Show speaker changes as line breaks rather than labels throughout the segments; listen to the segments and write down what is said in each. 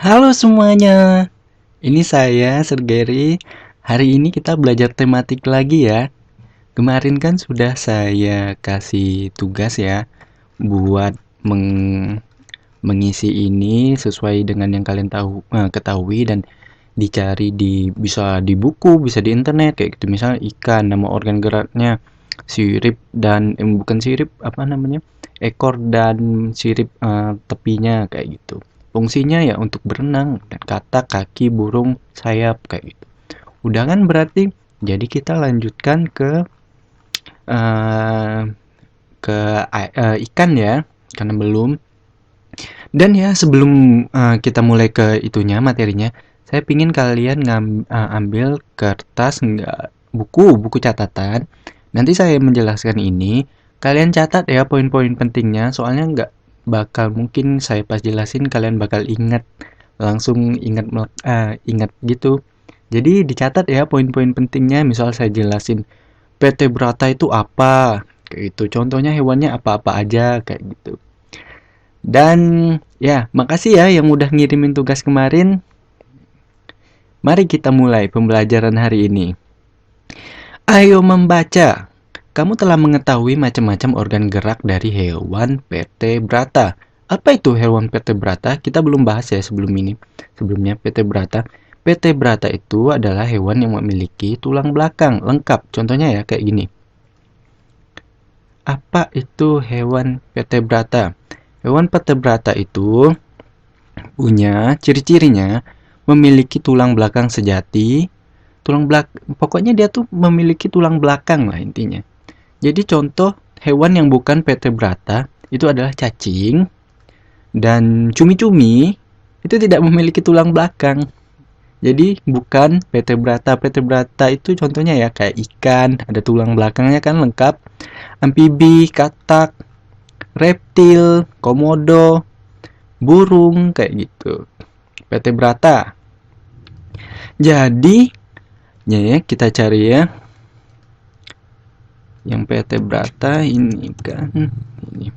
Halo semuanya, ini saya Sergeri. Hari ini kita belajar tematik lagi ya. Kemarin kan sudah saya kasih tugas ya buat mengisi ini sesuai dengan yang kalian ketahui dan dicari bisa di buku, bisa di internet kayak gitu. Misalnya ikan, nama organ geraknya, sirip dan bukan sirip apa namanya? Ekor dan sirip tepinya kayak gitu. Fungsinya ya untuk berenang dan kata kaki burung sayap kayak gitu. Udah kan berarti jadi kita lanjutkan eh, ikan ya karena belum. Dan ya sebelum kita mulai ke itunya materinya, saya pingin kalian ambil kertas nggak buku catatan. Nanti saya menjelaskan ini, kalian catat ya poin-poin pentingnya. Soalnya nggak bakal mungkin saya pas jelasin kalian bakal ingat langsung ingat gitu. Jadi dicatat ya poin-poin pentingnya. Misal saya jelasin PT Brata itu apa, kayak gitu. Contohnya hewannya apa-apa aja kayak gitu. Dan ya, makasih ya yang udah ngirimin tugas kemarin. Mari kita mulai pembelajaran hari ini. Ayo membaca. Kamu telah mengetahui macam-macam organ gerak dari hewan vertebrata. Apa itu hewan vertebrata? Kita belum bahas ya Sebelumnya vertebrata. Vertebrata itu adalah hewan yang memiliki tulang belakang lengkap. Contohnya ya kayak gini. Apa itu hewan vertebrata? Hewan vertebrata itu punya ciri-cirinya memiliki tulang belakang sejati, pokoknya dia tuh memiliki tulang belakang lah intinya. Jadi contoh hewan yang bukan vertebrata itu adalah cacing dan cumi-cumi itu tidak memiliki tulang belakang. Jadi bukan vertebrata. Vertebrata itu contohnya ya kayak ikan, ada tulang belakangnya kan lengkap. Amfibi, katak, reptil, komodo, burung kayak gitu. Vertebrata. Jadi, ya kita cari ya. Yang vertebrata ini kan ini.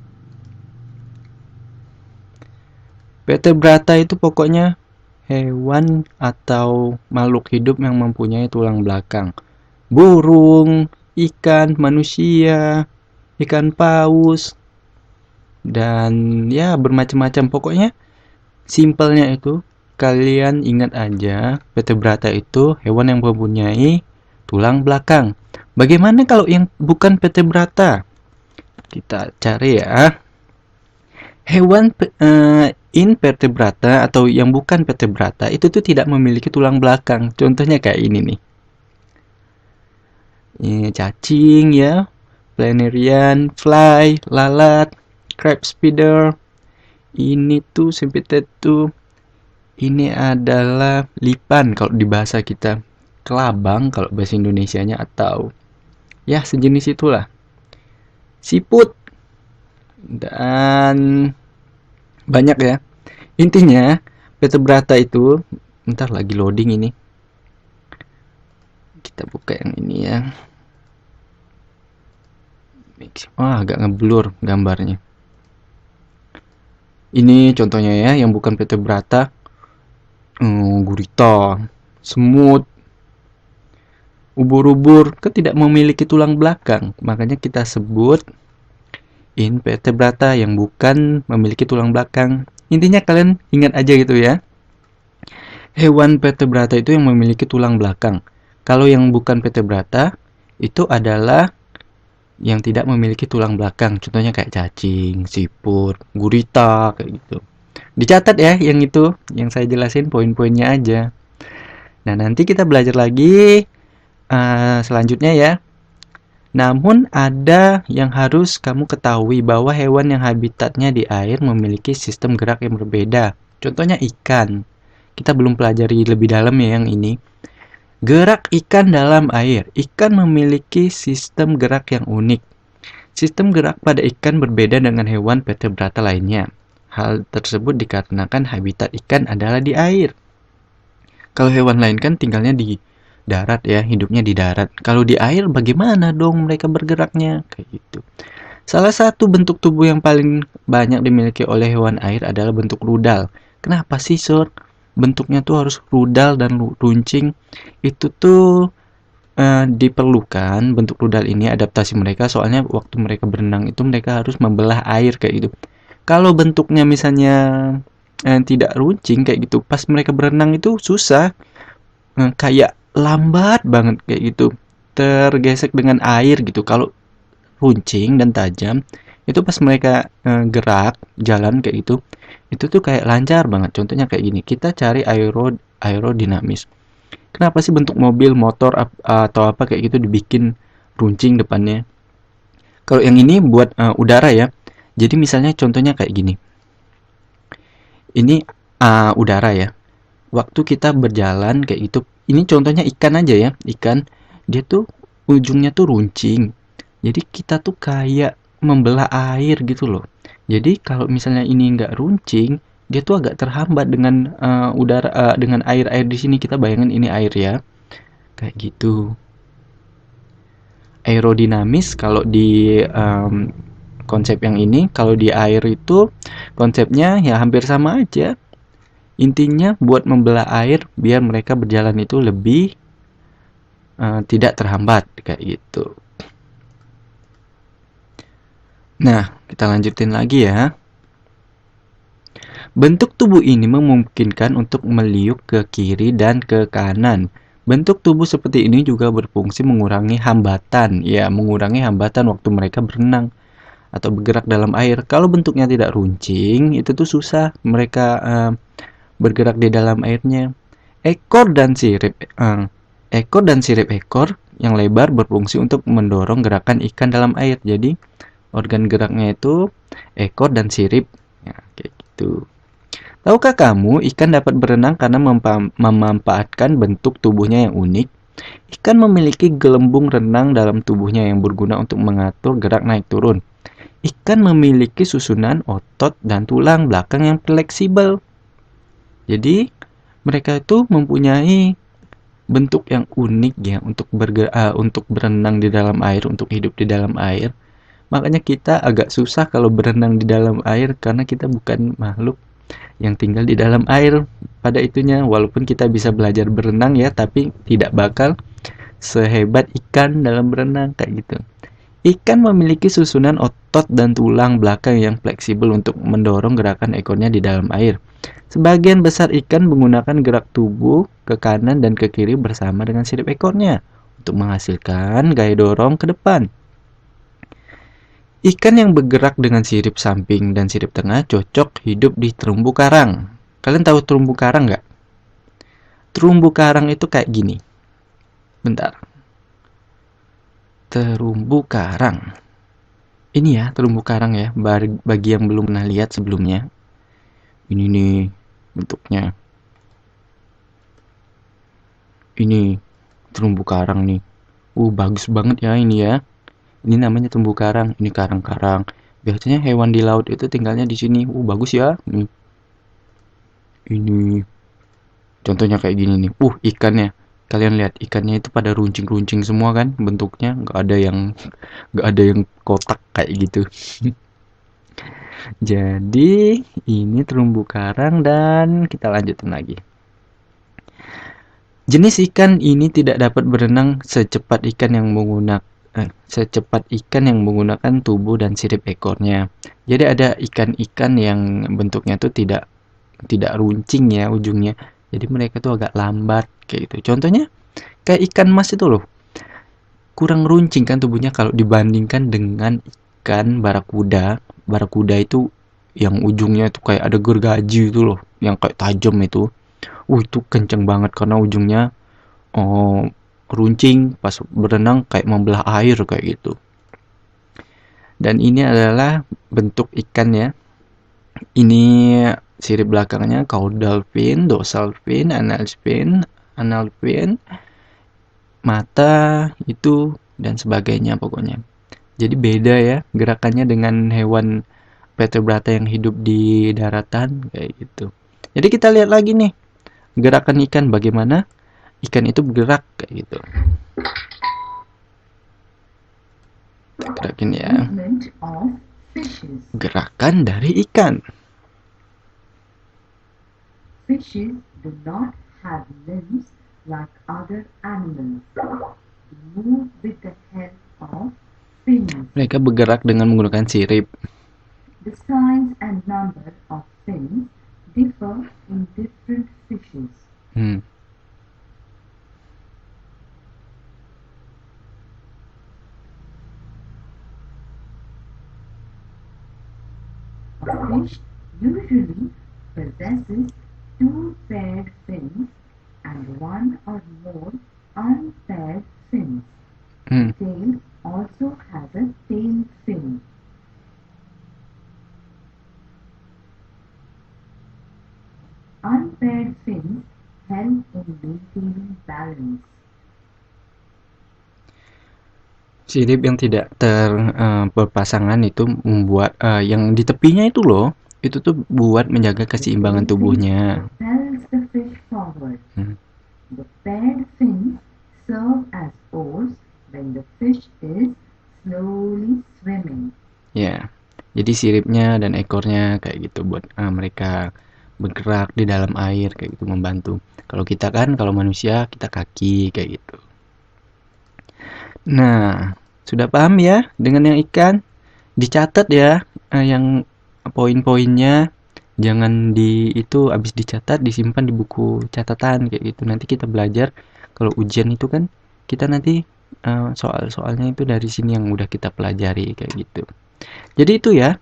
Vertebrata itu pokoknya hewan atau makhluk hidup yang mempunyai tulang belakang. Burung, ikan, manusia, ikan paus, dan ya bermacam-macam. Pokoknya simpelnya itu kalian ingat aja vertebrata itu hewan yang mempunyai tulang belakang. Bagaimana kalau yang bukan vertebrata? Kita cari ya. Hewan invertebrata atau yang bukan vertebrata itu tuh tidak memiliki tulang belakang. Contohnya kayak ini nih. Ini cacing ya, planarian, fly, lalat, crab spider. Ini tuh sempit tuh. Ini adalah lipan kalau di bahasa kita. Kelabang kalau bahasa Indonesianya atau ya sejenis itulah. Siput dan banyak ya. Intinya vertebrata itu ntar lagi loading ini. Kita buka yang ini ya. Agak ngeblur gambarnya. Ini contohnya ya yang bukan vertebrata. Gurita, semut, ubur-ubur kan tidak memiliki tulang belakang. Makanya kita sebut invertebrata yang bukan memiliki tulang belakang. Intinya kalian ingat aja gitu ya. Hewan vertebrata itu yang memiliki tulang belakang. Kalau yang bukan vertebrata itu adalah yang tidak memiliki tulang belakang. Contohnya kayak cacing, siput, gurita kayak gitu. Dicatat ya yang itu, yang saya jelasin poin-poinnya aja. Nah, nanti kita belajar lagi selanjutnya ya. Namun ada yang harus kamu ketahui bahwa hewan yang habitatnya di air memiliki sistem gerak yang berbeda. Contohnya ikan. Kita belum pelajari lebih dalam ya yang ini. Gerak ikan dalam air. Ikan memiliki sistem gerak yang unik. Sistem gerak pada ikan berbeda dengan hewan vertebrata lainnya. Hal tersebut dikarenakan habitat ikan adalah di air. Kalau hewan lain kan tinggalnya di darat ya, hidupnya di darat. Kalau di air bagaimana dong mereka bergeraknya? Kayak gitu. Salah satu bentuk tubuh yang paling banyak dimiliki oleh hewan air adalah bentuk rudal. Kenapa sih, Sur? bentuknya tuh harus rudal dan runcing. Itu tuh diperlukan bentuk rudal ini adaptasi mereka, soalnya waktu mereka berenang itu mereka harus membelah air kayak gitu. Kalau bentuknya misalnya tidak runcing kayak gitu, pas mereka berenang itu susah, kayak lambat banget kayak gitu, tergesek dengan air gitu. Kalau runcing dan tajam itu pas mereka gerak jalan kayak gitu, itu tuh kayak lancar banget. Contohnya kayak gini, kita cari aerodinamis. Kenapa sih bentuk mobil, motor atau apa kayak gitu dibikin runcing depannya? Kalau yang ini buat udara ya. Jadi misalnya contohnya kayak gini. Ini udara ya. Waktu kita berjalan kayak gitu. Ini contohnya ikan aja ya. Ikan dia tuh ujungnya tuh runcing. Jadi kita tuh kayak membelah air gitu loh. Jadi kalau misalnya ini nggak runcing, dia tuh agak terhambat dengan udara, dengan air-air di sini. Kita bayangin ini air ya. Kayak gitu. Aerodinamis kalau di konsep yang ini, kalau di air itu konsepnya ya hampir sama aja. Intinya buat membelah air biar mereka berjalan itu lebih tidak terhambat kayak gitu. Nah, kita lanjutin lagi ya. Bentuk tubuh ini memungkinkan untuk meliuk ke kiri dan ke kanan. Bentuk tubuh seperti ini juga berfungsi mengurangi hambatan, ya, mengurangi hambatan waktu mereka berenang atau bergerak dalam air. Kalau bentuknya tidak runcing, itu tuh susah mereka bergerak di dalam airnya. Ekor dan sirip ekor yang lebar berfungsi untuk mendorong gerakan ikan dalam air. Jadi organ geraknya itu ekor dan sirip, ya, kayak gitu. Tahukah kamu ikan dapat berenang karena memanfaatkan bentuk tubuhnya yang unik? Ikan memiliki gelembung renang dalam tubuhnya yang berguna untuk mengatur gerak naik turun. Ikan memiliki susunan otot dan tulang belakang yang fleksibel. Jadi mereka itu mempunyai bentuk yang unik ya untuk berenang di dalam air, untuk hidup di dalam air. Makanya kita agak susah kalau berenang di dalam air karena kita bukan makhluk yang tinggal di dalam air pada itunya. Walaupun kita bisa belajar berenang ya, tapi tidak bakal sehebat ikan dalam berenang kayak gitu. Ikan memiliki susunan otot dan tulang belakang yang fleksibel untuk mendorong gerakan ekornya di dalam air. Sebagian besar ikan menggunakan gerak tubuh ke kanan dan ke kiri bersama dengan sirip ekornya untuk menghasilkan gaya dorong ke depan. Ikan yang bergerak dengan sirip samping dan sirip tengah cocok hidup di terumbu karang. Kalian tahu terumbu karang nggak? Terumbu karang itu kayak gini. Bentar. Terumbu karang. Ini ya terumbu karang ya, bagi yang belum pernah lihat sebelumnya. Ini nih bentuknya. Ini terumbu karang nih. Bagus banget ya ini ya. Ini namanya terumbu karang. Ini karang-karang. Biasanya hewan di laut itu tinggalnya di sini. Bagus ya. Ini contohnya kayak gini nih. Ikannya. Kalian lihat ikannya itu pada runcing-runcing semua kan bentuknya. Nggak ada yang kotak kayak gitu. Jadi ini terumbu karang dan kita lanjutin lagi. Jenis ikan ini tidak dapat berenang secepat ikan yang menggunakan tubuh dan sirip ekornya. Jadi ada ikan-ikan yang bentuknya tuh tidak runcing ya ujungnya. Jadi mereka tuh agak lambat kayak gitu. Contohnya kayak ikan mas itu loh. Kurang runcing kan tubuhnya kalau dibandingkan dengan ikan barakuda. Barakuda itu yang ujungnya itu kayak ada gergaji itu loh, yang kayak tajam itu. Itu kenceng banget karena ujungnya runcing pas berenang kayak membelah air kayak gitu. Dan ini adalah bentuk ikan ya. Ini sirip belakangnya caudal fin, dorsal fin, anal fin, mata itu dan sebagainya pokoknya. Jadi beda ya gerakannya dengan hewan vertebrata yang hidup di daratan kayak gitu. Jadi kita lihat lagi nih gerakan ikan, bagaimana ikan itu bergerak kayak gitu. Kita gerakin ya. Gerakan dari ikan.
Fishes do not have limbs like other animals. They move with the help of fins.
Mereka bergerak dengan menggunakan sirip.
The size and number of fins differ in different fishes. A fish usually possesses two paired fins and one or more unpaired fins. The tail also has a tail fin. Unpaired fins help in maintaining balance.
Sirip yang tidak berpasangan itu membuat yang di tepinya itu loh, itu tuh buat menjaga keseimbangan tubuhnya.
Propels the fish forward. The paired fins serve as oars when the fish is slowly swimming.
Ya, jadi siripnya dan ekornya kayak gitu buat mereka bergerak di dalam air kayak gitu, membantu. Kalau kita kan, kalau manusia kita kaki kayak gitu. Nah, sudah paham ya dengan yang ikan? Dicatat ya yang poin-poinnya. Jangan itu habis dicatat disimpan di buku catatan kayak gitu. Nanti kita belajar kalau ujian itu kan kita nanti soal-soalnya itu dari sini yang udah kita pelajari kayak gitu. Jadi itu ya.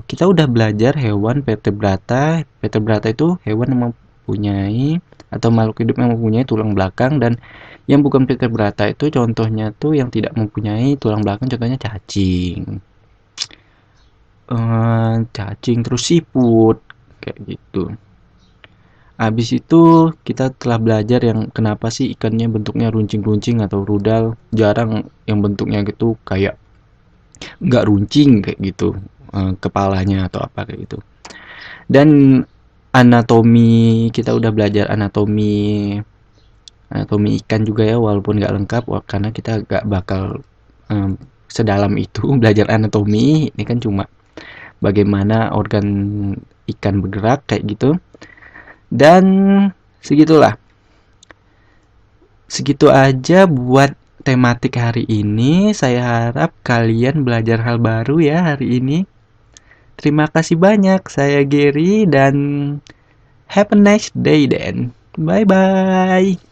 Kita udah belajar hewan vertebrata. Vertebrata itu hewan yang mempunyai atau makhluk hidup yang mempunyai tulang belakang, dan yang bukan vertebrata itu contohnya tuh yang tidak mempunyai tulang belakang, contohnya cacing. Cacing terus siput kayak gitu. Habis itu kita telah belajar yang kenapa sih ikannya bentuknya runcing-runcing atau rudal, jarang yang bentuknya gitu kayak nggak runcing kayak gitu, kepalanya atau apa kayak gitu. Dan anatomi, kita udah belajar anatomi ikan juga ya, walaupun nggak lengkap karena kita nggak bakal sedalam itu belajar anatomi. Ini kan cuma bagaimana organ ikan bergerak kayak gitu. Dan segitu aja buat tematik hari ini. Saya harap kalian belajar hal baru ya hari ini. Terima kasih banyak. Saya Gary dan have a nice day then. Bye bye.